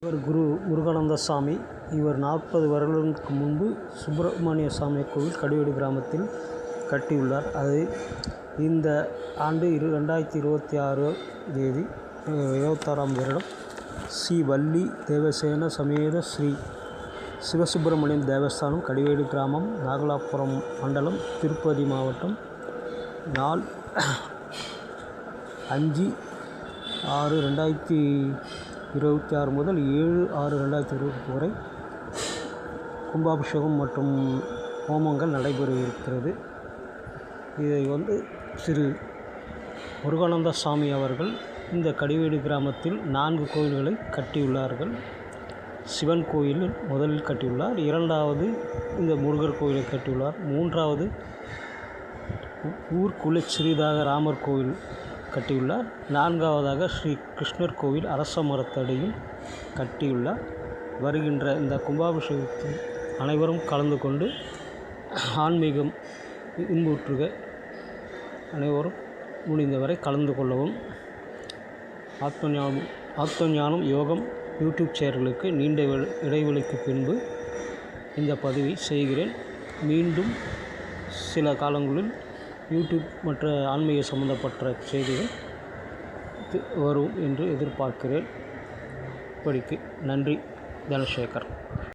இவர் குரு முருகானந்த சாமி. இவர் 40 வருடங்களுக்கு முன்பு சுப்பிரமணிய சாமி கோவில் கடிவேடு கிராமத்தில் கட்டியுள்ளார். அது இந்த ஆண்டு 2026 தேதி 26ஆம் வருடம் ஸ்ரீ வள்ளி தேவசேன சமேத ஸ்ரீ சிவசுப்பிரமணியம் தேவஸ்தானம், கடிவேடு கிராமம், நாகலாபுரம் மண்டலம், திருப்பதி மாவட்டம். நாள் 5/6/2026 முதல் 7/6/2020 வரை கும்பாபிஷேகம் மற்றும் ஹோமங்கள் நடைபெற இருக்கிறது. இதை திரு முருகானந்த சாமி அவர்கள் இந்த கடிவேடு கிராமத்தில் 4 கோயில்களை கட்டியுள்ளார்கள். சிவன் கோயில் முதலில் கட்டியுள்ளார். 2வது இந்த முருகர் கோயிலை கட்டியுள்ளார். 3வது ஊர்க்குள்ளே சிறிதாக ராமர் கோவில் கட்டியுள்ளார். 4வதாக ஸ்ரீ கிருஷ்ணர் கோவில் அரச மரத்தடியில் கட்டியுள்ளார். வருகின்ற இந்த கும்பாபிஷேகத்தில் அனைவரும் கலந்து கொண்டு ஆன்மீகம் இன்புற்றுக. அனைவரும் முடிந்தவரை கலந்து கொள்ளவும். ஆத்மஞானம் யோகம் யூடியூப் சேனலுக்கு நீண்ட இடைவெளிக்கு பின்பு இந்த பதிவை செய்கிறேன். மீண்டும் சில காலங்களில் யூடியூப் மற்ற ஆன்மீக சம்பந்தப்பட்ட செய்திகள் வரும் என்று எதிர்பார்க்கிறேன். இப்படிக்கு நன்றி. தனசேகர்.